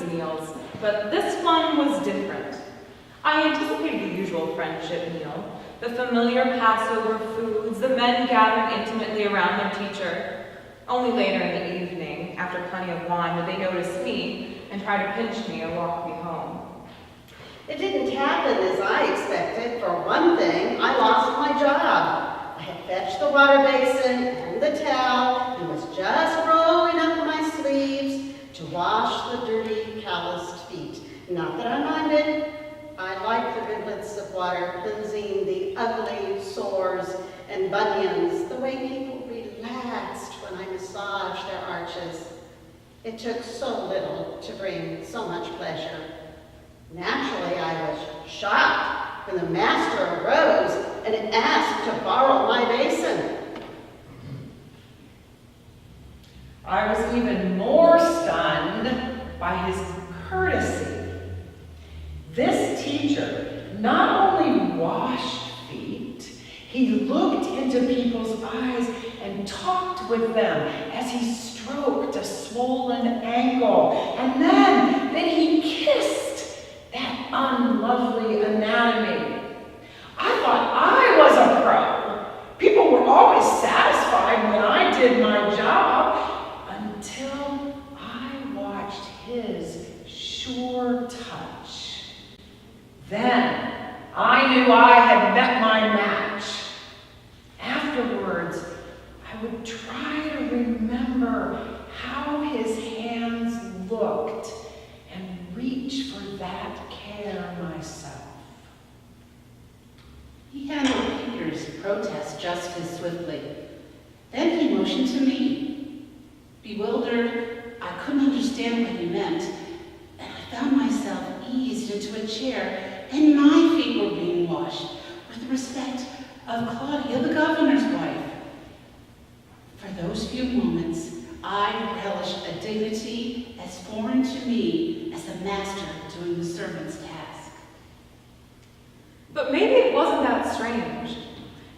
these meals, but this one was different. I anticipated the usual friendship meal, the familiar Passover foods, the men gathering intimately around their teacher. Only later in the evening, after plenty of wine, would they notice me and try to pinch me or walk me home. It didn't happen as I expected. For one thing, I lost my job. I had fetched the water basin and the towel and was just rolling up my sleeves to wash the dirty, calloused feet. Not that I minded. I liked the rivulets of water cleansing the ugly sores and bunions, the way people relaxed when I massaged their arches. It took so little to bring so much pleasure. Naturally, I was shocked when the master arose and asked to borrow my basin. I was even more stunned by his courtesy. This teacher not only washed feet, he looked into people's eyes and talked with them as he stroked a swollen ankle. And then he kissed that unlovely anatomy. I thought I was a pro. People were always satisfied when I did my job, until I watched his sure touch. Then I knew I had met my match. Afterwards, I would try to remember how his hands looked and reach for that care myself. He handled Peter's protest just as swiftly. Then he motioned to me. Bewildered, I couldn't understand what he meant, and I found myself eased into a chair, and my feet were being washed with the respect of Claudia, the governor's wife. For those few moments, I relished a dignity as foreign to me as the master doing the servant's task. But maybe it wasn't that strange.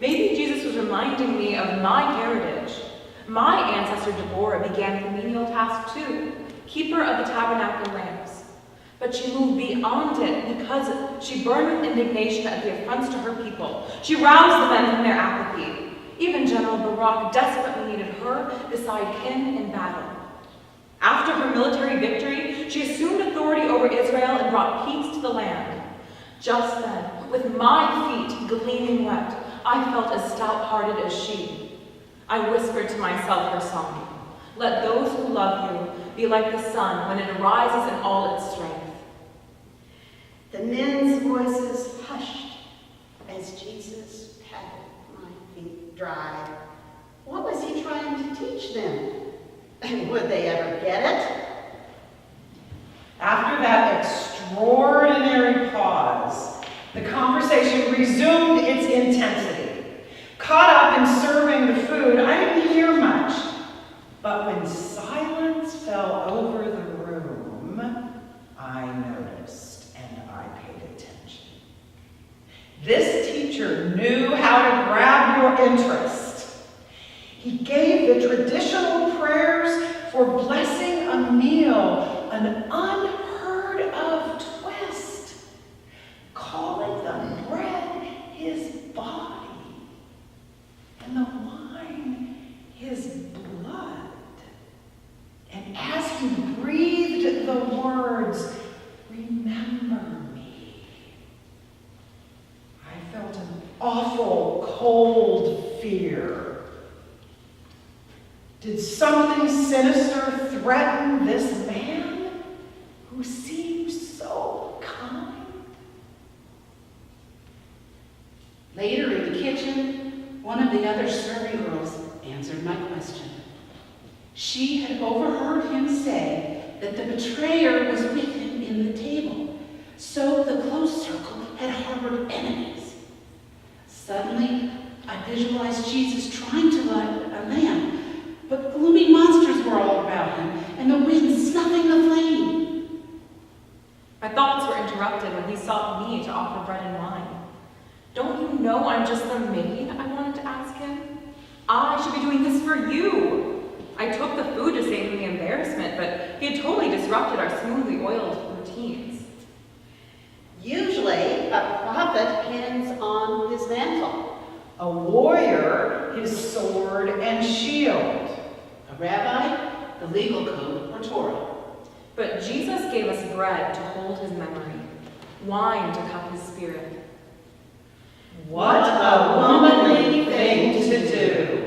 Maybe Jesus was reminding me of my heritage. My ancestor Deborah began the menial task too, keeper of the tabernacle lamps. But she moved beyond it because she burned with indignation at the affronts to her people. She roused the men from their apathy. Even General Barak desperately needed her beside him in battle. After her military victory, she assumed authority over Israel and brought peace to the land. Just then, with my feet gleaming wet, I felt as stout-hearted as she. I whispered to myself her song. Let those who love you be like the sun when it arises in all its strength. The men's voices hushed as Jesus patted my feet dry. What was he trying to teach them? And would they ever get it? After that extraordinary pause, the conversation resumed its intensity. Caught up in serving the food, I didn't hear much. But when silence fell over the room, I noticed and I paid attention. This teacher knew how to grab your interest. He gave the traditional prayers for blessing a meal an unheard of twist, calling the bread his body and the wine his blood. And as he breathed the words, "Remember me," I felt an awful, cold fear. Did something sinister threaten this man who seemed so kind? Later in the kitchen, one of the other serving girls answered my question. She had overheard him say that the betrayer was with him in the table, so the close circle had harbored enemies. Suddenly, I visualized Jesus trying to light a lamp, but gloomy monsters were all about him, and the wind snuffing the flame. My thoughts were interrupted when he sought me to offer bread and wine. Don't you know I'm just the maid? I wanted to ask him. I should be doing this for you. I took the food to save him the embarrassment, but he had totally disrupted our smoothly oiled routines. Usually, a prophet pins on his mantle. A warrior, his sword and shield. A rabbi, the legal code or Torah. But Jesus gave us bread to hold his memory, wine to cup his spirit. What a womanly thing to do.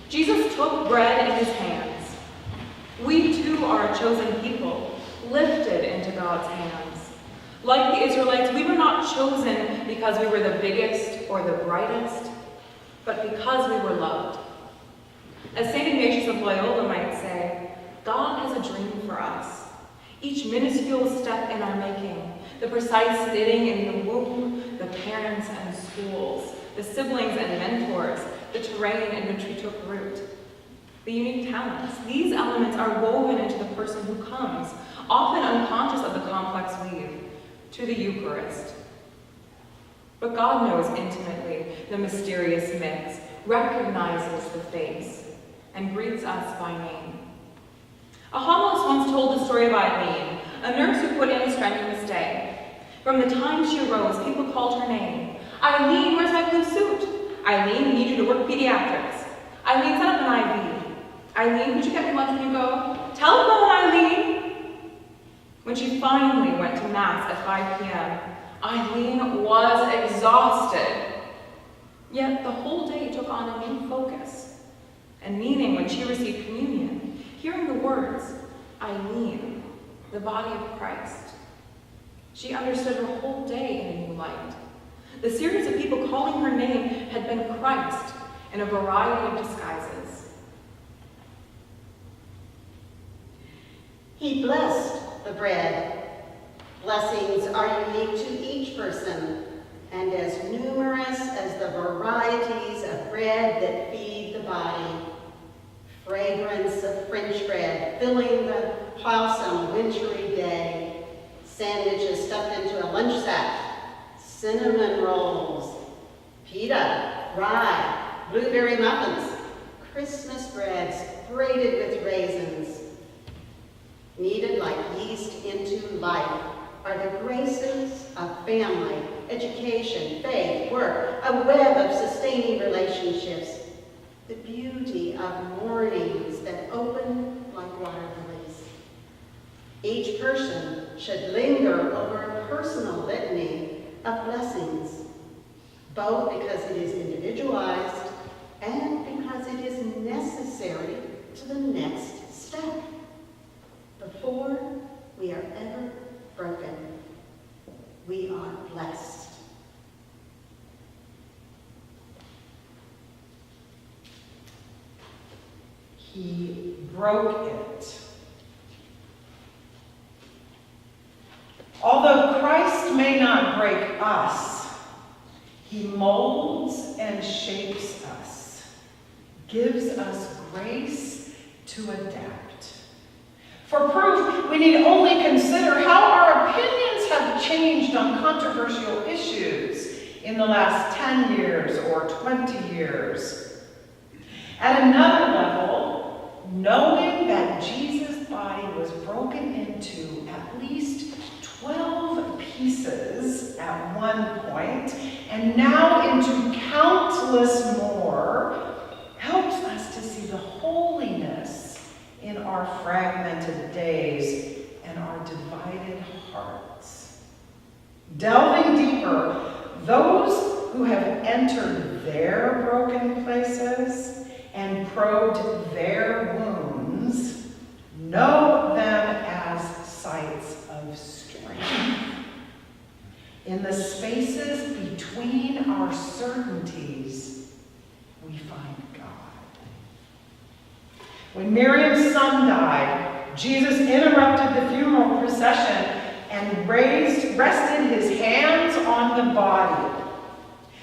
Jesus took bread in his hands. We too are a chosen people, lifted into God's hands. Like the Israelites, we were not chosen because we were the biggest or the brightest, but because we were loved. As St. Ignatius of Loyola might say, God has a dream for us. Each minuscule step in our making, the precise knitting in the womb, the parents and schools, the siblings and mentors, the terrain in which we took root, the unique talents. These elements are woven into the person who comes, often unconscious of the complex weave, to the Eucharist. But God knows intimately the mysterious mix, recognizes the face, and greets us by name. A homilist once told the story of Eileen, a nurse who put in a strenuous day. From the time she arose, people called her name. Eileen, where's my blue suit? Eileen, we need you to work pediatrics. Eileen, set up an IV. Eileen, could you get me lunch when you go? Telephone, Eileen! When she finally went to Mass at 5 p.m., Eileen was exhausted. Yet the whole day took on a new focus. and meaning when she received communion, hearing the words, "I mean, the body of Christ." She understood her whole day in a new light. The series of people calling her name had been Christ in a variety of disguises. He blessed the bread. Blessings are unique to each person and as numerous as the varieties of bread that feed the body. Fragrance of French bread filling the house on a wintry day. Sandwiches stuffed into a lunch sack. Cinnamon rolls. Pita, rye, blueberry muffins. Christmas breads braided with raisins. Kneaded like yeast into life are the graces of family, education, faith, work, a web of sustaining relationships, the beauty of mornings that open like water lilies. Each person should linger over a personal litany of blessings, both because it is individualized and because it is necessary to the next step before we are ever broken. We are blessed. He broke it. Although Christ may not break us, he molds and shapes us, gives us grace to adapt. For proof, we need only consider how our opinions have changed on controversial issues in the last 10 years or 20 years. At another level, knowing that Jesus' body was broken into at least 12 pieces at one point, and now into countless more, helps us to see the holiness in our fragmented days and our divided hearts. Delving deeper, those who have entered their broken places and probed their wounds know them as sites of strength. In the spaces between our certainties, we find God. When Miriam's son died, Jesus interrupted the funeral procession and rested his hands on the body.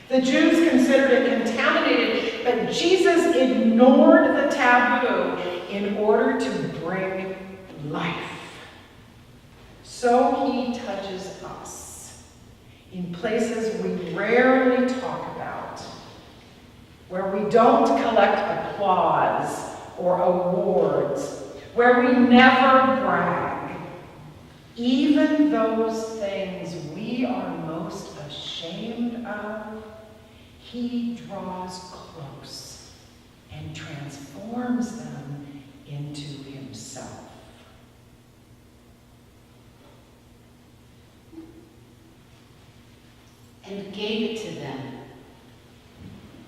The Jews considered it contaminated, but Jesus ignored the taboo in order to bring life. So he touches us in places we rarely talk about, where we don't collect applause or awards, where we never brag. Even those things we are most ashamed of, he draws close and transforms them into himself. And gave it to them.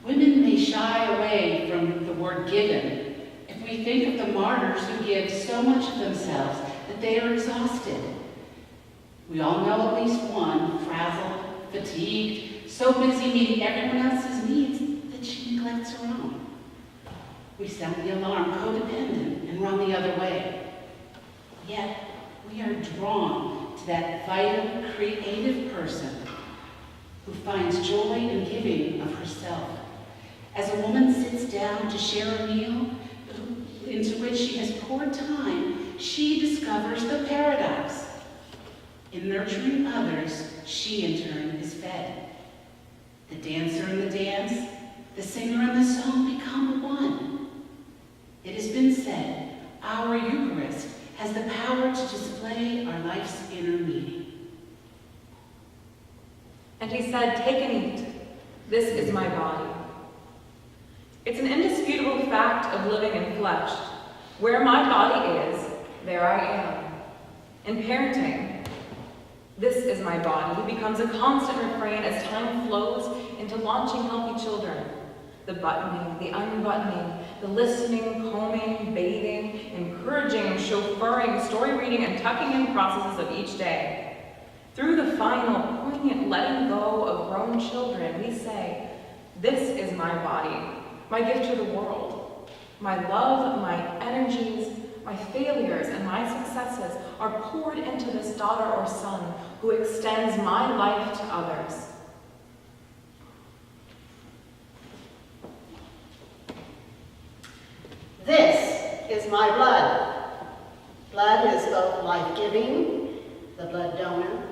Women may shy away from the word given if we think of the martyrs who give so much of themselves that they are exhausted. We all know at least one, frazzled, fatigued, so busy meeting everyone else's needs that she neglects her own. We sound the alarm, codependent, and run the other way. Yet, we are drawn to that vital, creative person who finds joy in giving of herself. As a woman sits down to share a meal into which she has poured time, she discovers the paradox. In nurturing others, she in turn is fed. The dancer and the dance, the singer and the song become one. It has been said, our Eucharist has the power to display our life's inner meaning. And he said, "Take and eat. This is my body." It's an indisputable fact of living in flesh. Where my body is, there I am. In parenting, "This is my body" becomes a constant refrain as time flows into launching healthy children. The buttoning, the unbuttoning, the listening, combing, bathing, encouraging, chauffeuring, story reading, and tucking in processes of each day. Through the final, poignant letting go of grown children, we say, "This is my body, my gift to the world. My love, my energies, my failures, and my successes are poured into this daughter or son who extends my life to others." This is my blood. Blood is both life-giving, the blood donor,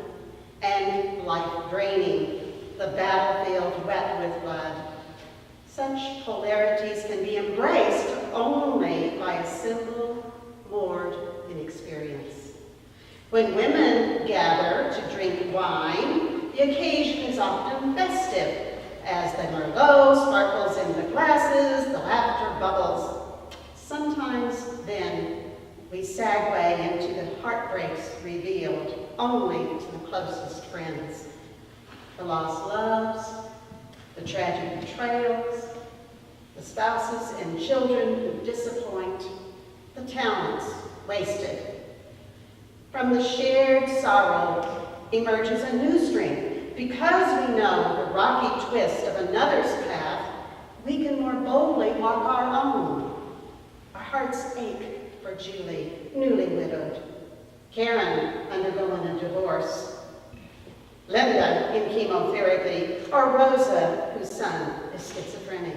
and life-draining, the battlefield wet with blood. Such polarities can be embraced only by a simple, moored in experience. When women gather to drink wine, the occasion is often festive, as the Merlot sparkles in the glasses, the laughter bubbles. Sometimes then we segue into the heartbreaks revealed only to the closest friends. The lost loves, the tragic betrayals, the spouses and children who disappoint, the talents wasted. From the shared sorrow emerges a new strength. Because we know the rocky twist of another's path, we can more boldly walk our own. Our hearts ache for Julie, newly widowed, Karen undergoing a divorce, Linda in chemotherapy, or Rosa, whose son is schizophrenic.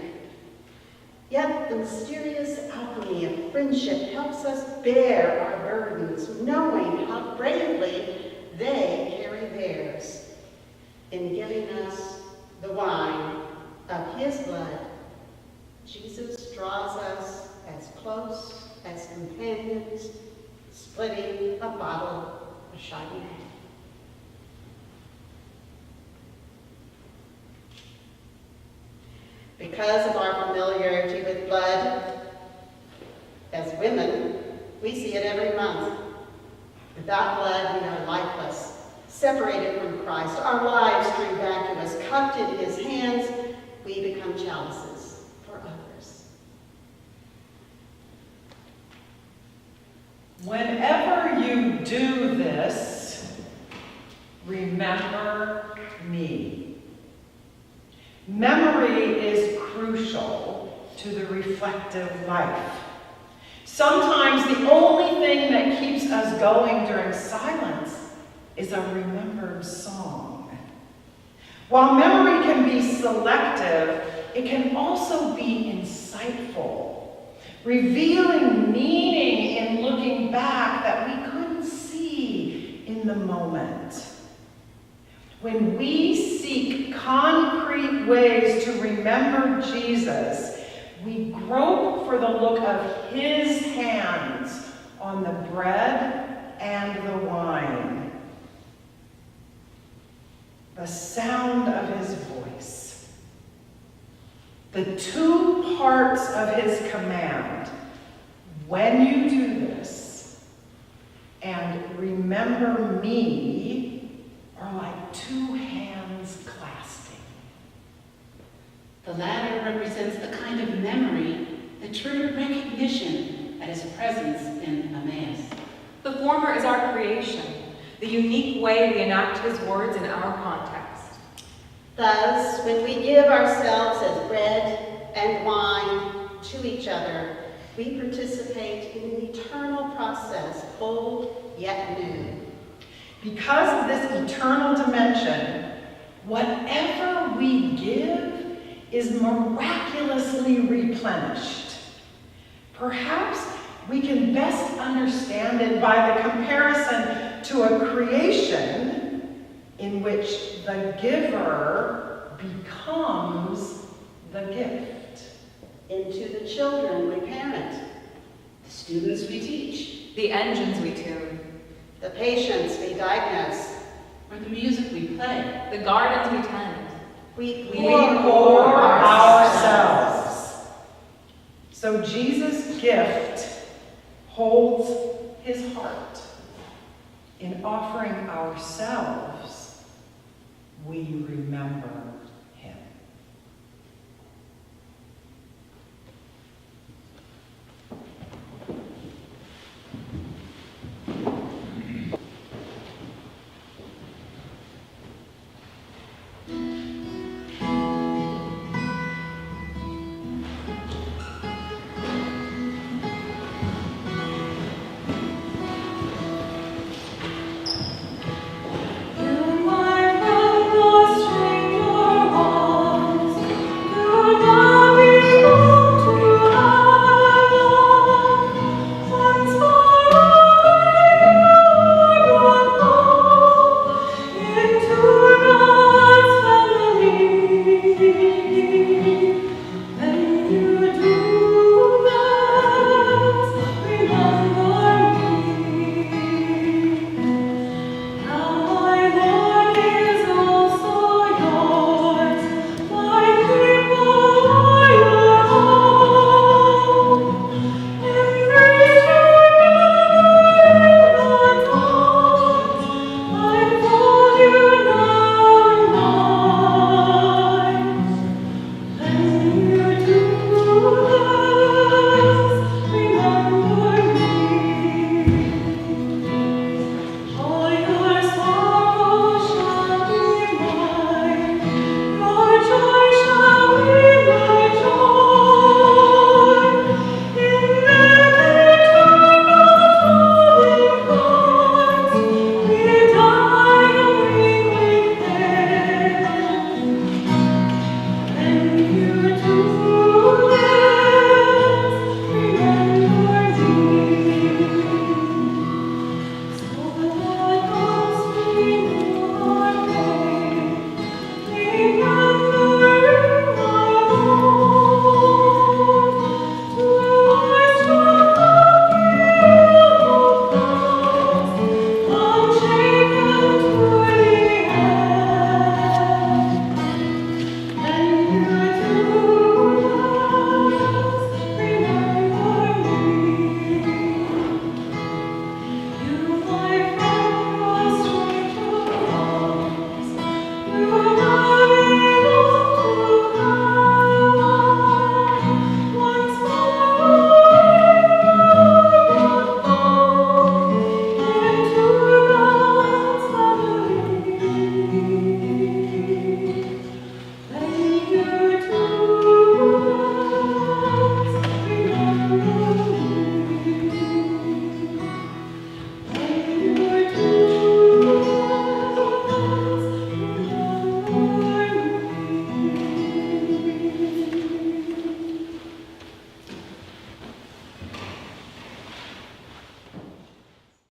Yet the mysterious alchemy of friendship helps us bear our burdens, knowing how bravely they carry theirs. In giving us the wine of his blood, Jesus draws us as close as companions, splitting a bottle of Chardonnay. Because of our familiarity with blood, as women, we see it every month. Without blood, we are lifeless, separated from Christ. Our lives turn back to us, cupped in his hands, we become chalices for others. Whenever you do this, remember me. Memory is crucial to the reflective life. Sometimes the only thing that keeps us going during silence is a remembered song. While memory can be selective, it can also be insightful, revealing meaning in looking back that we couldn't see in the moment. When we seek concrete ways to remember Jesus, we grope for the look of his hands on the bread and the wine, the sound of his voice, the two parts of his command. When you do this, and remember me, are like two hands clasping. The latter represents the kind of memory that triggered recognition at his presence in Emmaus. The former is our creation, the unique way we enact his words in our context. Thus, when we give ourselves as bread and wine to each other, we participate in an eternal process, old yet new. Because of this eternal dimension, whatever we give is miraculously replenished. Perhaps we can best understand it by the comparison to a creation in which the giver becomes the gift. Into the children we parent, The students we teach, The engines we tune, the patients we diagnose, or the music we play. the gardens we tend. we We pour ourselves. So Jesus' gift holds his heart. In offering ourselves, we remember